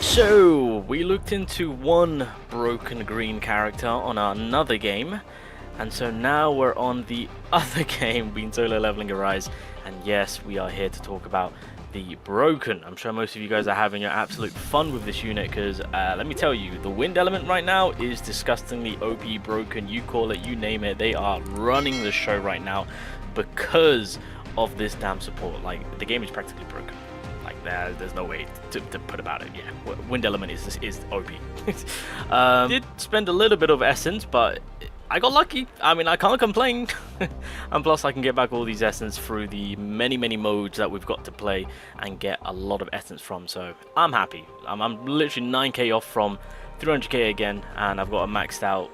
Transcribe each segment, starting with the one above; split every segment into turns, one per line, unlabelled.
So, we looked into one broken green character on another game, and so now we're on the other game, being solo leveling Arise, and yes, we are here to talk about the broken. I'm sure most of you guys are having your absolute fun with this unit, because let me tell you, the wind element right now is disgustingly OP broken. You call it, you name it, they are running the show right now because of this damn support. Like, the game is practically broken. There's no way to put about it. Yeah, wind element is OP. Did spend a little bit of essence, but I got lucky. I mean, I can't complain. And plus, I can get back all these essence through the many modes that we've got to play and get a lot of essence from. So I'm happy. I'm literally 9k off from 300k again, and I've got a maxed out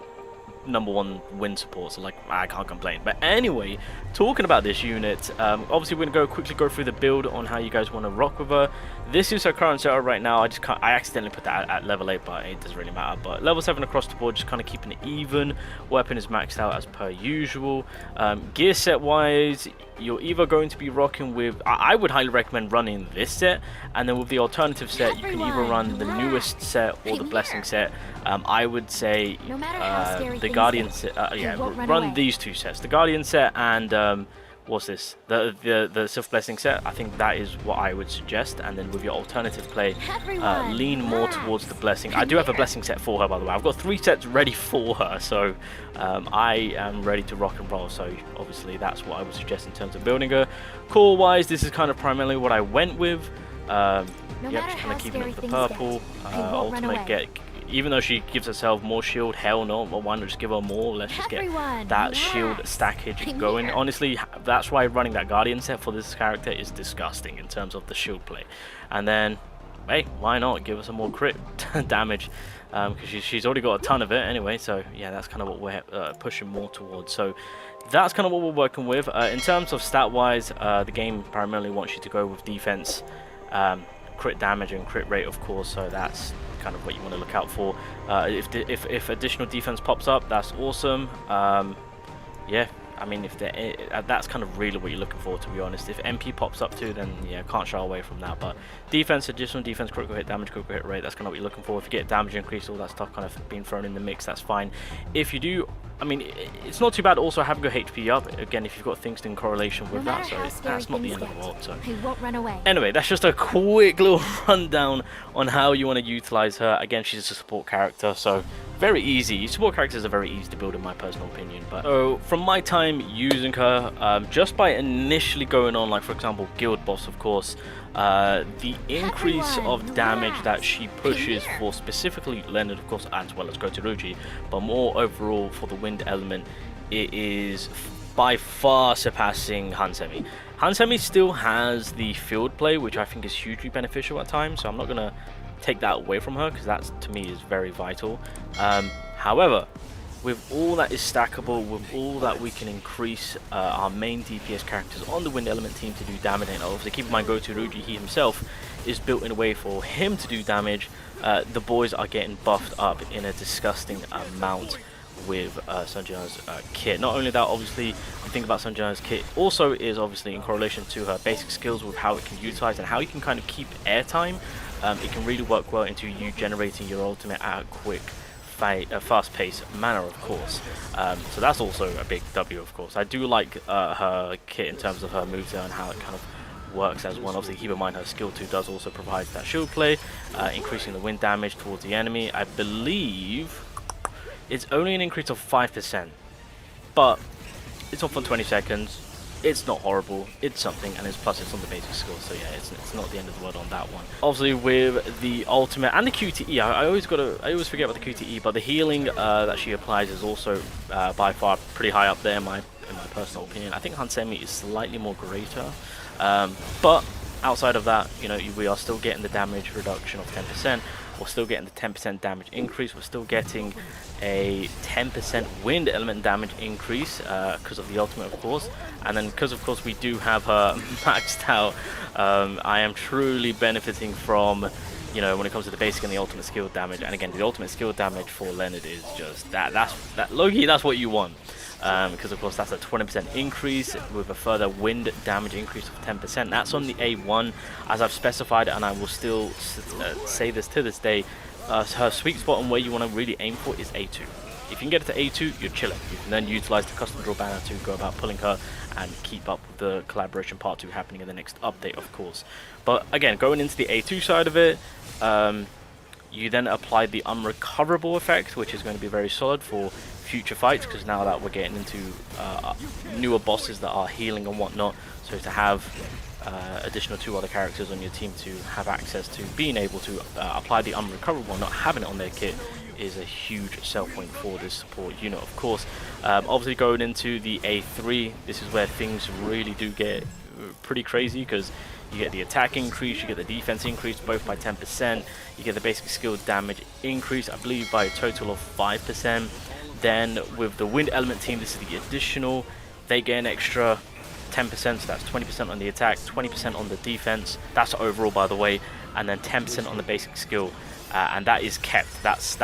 #1 win support, so like I can't complain. But anyway, talking about this unit, obviously we're gonna quickly go through the build on how you guys want to rock with her. This is her current setup right now. I accidentally put that at level 8, but it doesn't really matter. But level 7 across the board, just kind of keeping it even. Weapon is maxed out as per usual. Gear set wise, you're either going to be rocking with, I would highly recommend running this set, and then with the alternative set, you can either run the newest set or the blessing set. I would say the Guardian set, run these two sets, the Guardian set and what's this, the Self Blessing set. I think that is what I would suggest, and then with your alternative play, lean more towards the blessing. I do have a blessing set for her, by the way. I've got 3 sets ready for her, so I am ready to rock and roll. So obviously that's what I would suggest in terms of building her. Core wise, this is kind of primarily what I went with. Yep, just kind of keeping it with the purple. Ultimate even though she gives herself more shield, hell no, well, why not just give her more? Let's just get that shield stackage going. Honestly, that's why running that Guardian set for this character is disgusting in terms of the shield play. And then, hey, why not give her some more crit damage? Because she's already got a ton of it anyway, so yeah, that's kind of what we're pushing more towards. So that's kind of what we're working with. In terms of stat-wise, the game primarily wants you to go with defense, crit damage and crit rate, of course, so that's kind of what you want to look out for. If additional defense pops up, that's awesome. Yeah, I mean, that's kind of really what you're looking for, to be honest. If MP pops up too, then yeah, can't shy away from that. But defense, additional defense, critical hit damage, critical hit rate, that's kind of what you're looking for. If you get damage increase, all that stuff kind of being thrown in the mix, that's fine. If you do, I mean, it's not too bad also having your HP up, again, if you've got things in correlation with that, so that's not the end of the world. So anyway, that's just a quick little rundown on how you want to utilize her. Again, she's a support character, so very easy. Support characters are very easy to build in my personal opinion. But so from my time using her, just by initially going on, like for example Guild Boss, of course, the increase of damage that she pushes for specifically Leonard, of course, as well as Kotoruji, but more overall for the wind element, it is by far surpassing Hansemi. Hansemi still has the field play, which I think is hugely beneficial at times, so I'm not gonna take that away from her, because that to me is very vital. However, with all that is stackable, with all that we can increase our main DPS characters on the wind element team to do damage, and obviously keep in mind Gotoruji, he himself is built in a way for him to do damage. The boys are getting buffed up in a disgusting amount with Sanjana's kit. Not only that, obviously the thing about Sanjana's kit also is obviously in correlation to her basic skills with how it can utilize and how you can kind of keep airtime. It can really work well into you generating your ultimate at a quick, fast-paced manner, of course. So that's also a big W, of course. I do like her kit in terms of her moves there and how it kind of works as one. Obviously, keep in mind her skill 2 does also provide that shield play, increasing the wind damage towards the enemy. I believe it's only an increase of 5%, but it's on for 20 seconds. It's not horrible, it's something, and it's plus it's on the basic skill, so yeah, it's not the end of the world on that one. Obviously with the ultimate and the QTE, I always forget about the QTE, but the healing that she applies is also by far pretty high up there in my personal opinion. I think Hansemi is slightly more greater, but outside of that, you know, we are still getting the damage reduction of 10%. We're still getting the 10% damage increase. We're still getting a 10% wind element damage increase because of the ultimate, of course. And then because, of course, we do have her maxed out, I am truly benefiting from, you know, when it comes to the basic and the ultimate skill damage. And again, the ultimate skill damage for Leonard is just that. Low-key, that's what you want. because of course that's a 20% increase with a further wind damage increase of 10%. That's on the A1, as I've specified, and I will still say this to this day. Her sweet spot and where you want to really aim for is A2. If you can get it to A2, you're chilling. You can then utilize the custom draw banner to go about pulling her and keep up with the collaboration part 2 happening in the next update, of course. But again, going into the A2 side of it, you then apply the unrecoverable effect, which is going to be very solid for future fights, because now that we're getting into newer bosses that are healing and whatnot, so to have additional 2 other characters on your team to have access to being able to apply the unrecoverable, not having it on their kit, is a huge sell point for this support unit, of course. Obviously going into the A3, this is where things really do get pretty crazy, because you get the attack increase, you get the defense increase, both by 10%. You get the basic skill damage increase, I believe, by a total of 5%. Then with the wind element team, this is the additional. They get an extra 10%, so that's 20% on the attack, 20% on the defense. That's overall, by the way, and then 10% on the basic skill. And that is kept. That's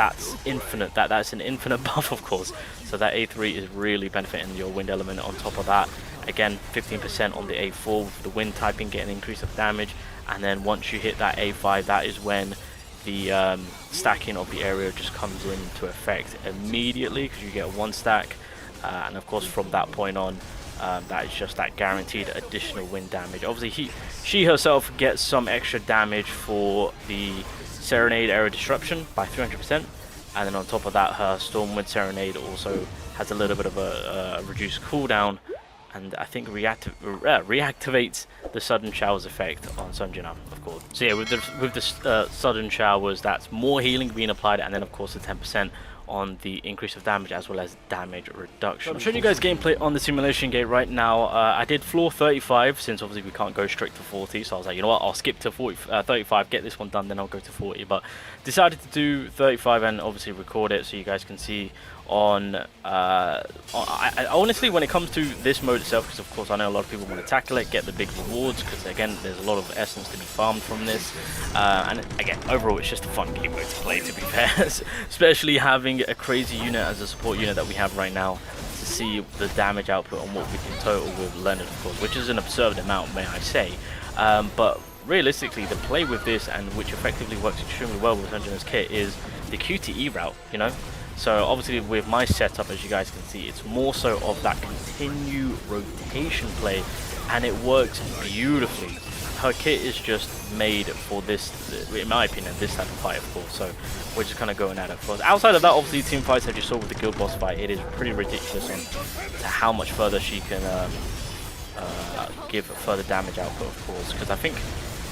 infinite. That's an infinite buff, of course. So that A3 is really benefiting your wind element. On top of that, again, 15% on the A4 with the wind typing, getting an increase of damage. And then once you hit that A5, that is when the stacking of the area just comes into effect immediately, because you get 1 stack. And of course, from that point on, that is just that guaranteed additional wind damage. Obviously, she herself gets some extra damage for the Serenade area disruption by 300%, and then on top of that, her Stormwind Serenade also has a little bit of a reduced cooldown, and I think reactivates the sudden showers effect on Jinah, of course. So yeah, with the sudden showers, that's more healing being applied, and then of course the 10% on the increase of damage as well as damage reduction. I'm showing you guys gameplay on the simulation gate right now. I did floor 35, since obviously we can't go straight to 40, so I was like, you know what, I'll skip to 35, get this one done, then I'll go to 40. But decided to do 35 and obviously record it so you guys can see on I honestly, when it comes to this mode itself, because of course I know a lot of people want to tackle it, get the big rewards, because again, there's a lot of essence to be farmed from this, and again, overall it's just a fun game mode to play, to be fair. Especially having a crazy unit as a support unit that we have right now, to see the damage output on what we can total with Leonard, of course, which is an absurd amount, may I say. But realistically, the play with this, and which effectively works extremely well with Jinah's kit, is the QTE route, you know. So obviously with my setup, as you guys can see, it's more so of that continue rotation play, and it works beautifully. Her kit is just made for this, in my opinion, this type of fight, of course. So we're just kind of going at it first. Outside of that, obviously team fights, as you saw with the guild boss fight, it is pretty ridiculous on to how much further she can give further damage output, of course. Because I think,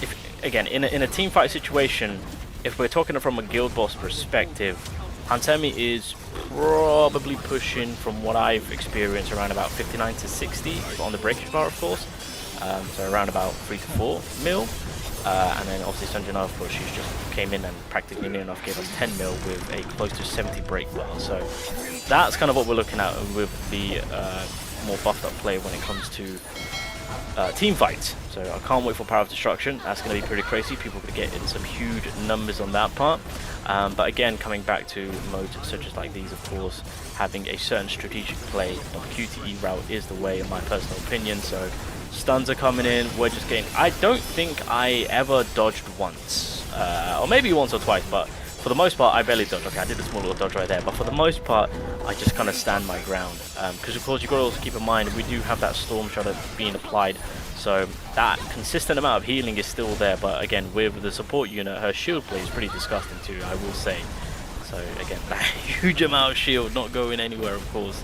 if again, in a team fight situation, if we're talking from a guild boss perspective, Hansemi is probably pushing, from what I've experienced, around about 59 to 60 on the breakage bar, of course. So around about 3 to 4 mil. And then obviously Jinah, of course, she's just came in and practically near enough gave us 10 mil with a close to 70 break bar. So that's kind of what we're looking at with the more buffed up play when it comes to team fights. So I can't wait for Power of Destruction. That's going to be pretty crazy. People are going to get in some huge numbers on that part. But again, coming back to modes such as like these, of course, having a certain strategic play of QTE route is the way, in my personal opinion. So stuns are coming in. We're just getting... I don't think I ever dodged once. Or maybe once or twice, but for the most part, I barely dodged. Okay, I did a small little dodge right there, but for the most part, I just kind of stand my ground. Because of course, you've got to also keep in mind, we do have that Storm Shudder being applied, so that consistent amount of healing is still there. But again, with the support unit, her shield play is pretty disgusting too, I will say. So again, that huge amount of shield not going anywhere, of course.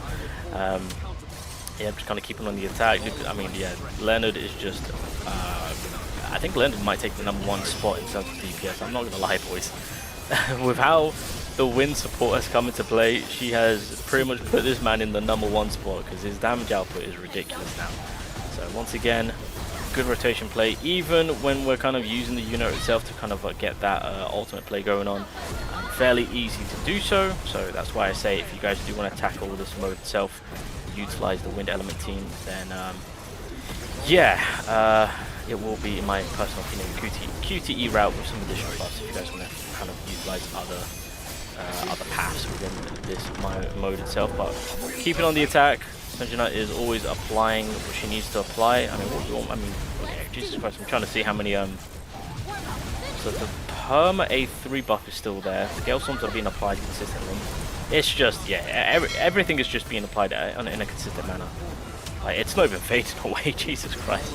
Yeah, just kind of keeping on the attack. I mean, yeah, Leonard is just... I think Leonard might take the #1 spot in terms of DPS, I'm not going to lie, boys. With how the wind support has come into play, she has pretty much put this man in the #1 spot, because his damage output is ridiculous now. So once again, good rotation play, even when we're kind of using the unit itself to kind of get that ultimate play going on. Fairly easy to do so, so that's why I say if you guys do want to tackle this mode itself, utilize the wind element team, then yeah, it will be, in my personal opinion, QTE route with some additional buffs if you guys want to kind of utilize other paths within this mode itself. But keep it on the attack, Jinah is always applying what she needs to apply. I mean, Jesus Christ, I'm trying to see how many so the perma A3 buff is still there. The Gale Storms are being applied consistently. It's just, yeah, everything is just being applied in a consistent manner. Like, it's not even fading away, Jesus Christ.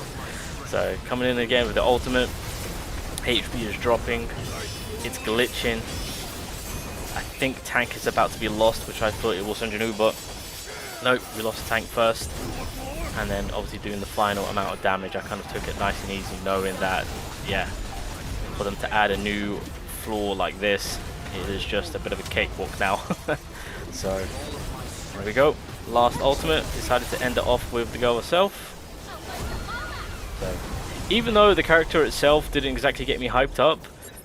So, coming in again with the ultimate. HP is dropping. It's glitching. I think tank is about to be lost, which I thought it was Jinah, but nope, we lost tank first. And then, obviously, doing the final amount of damage, I kind of took it nice and easy, knowing that, yeah, for them to add a new floor like this, it is just a bit of a cakewalk now. So, there we go. Last ultimate. Decided to end it off with the girl herself. So, even though the character itself didn't exactly get me hyped up,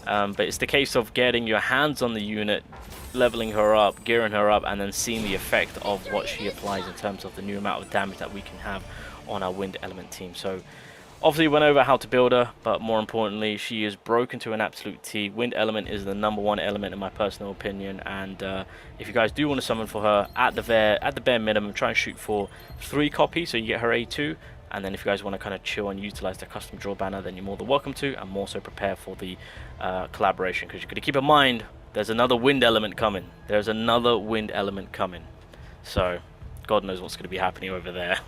but it's the case of getting your hands on the unit, leveling her up, gearing her up, and then seeing the effect of what she applies in terms of the new amount of damage that we can have on our wind element team. So, obviously went over how to build her, but more importantly, she is broken to an absolute T. Wind element is the #1 element in my personal opinion, and if you guys do want to summon for her, at the bare minimum, try and shoot for 3 copies so you get her A2, and then if you guys want to kind of chill and utilize the custom draw banner, then you're more than welcome to, and more so prepare for the collaboration, because you've got to keep in mind, there's another wind element coming. There's another wind element coming. So, God knows what's going to be happening over there.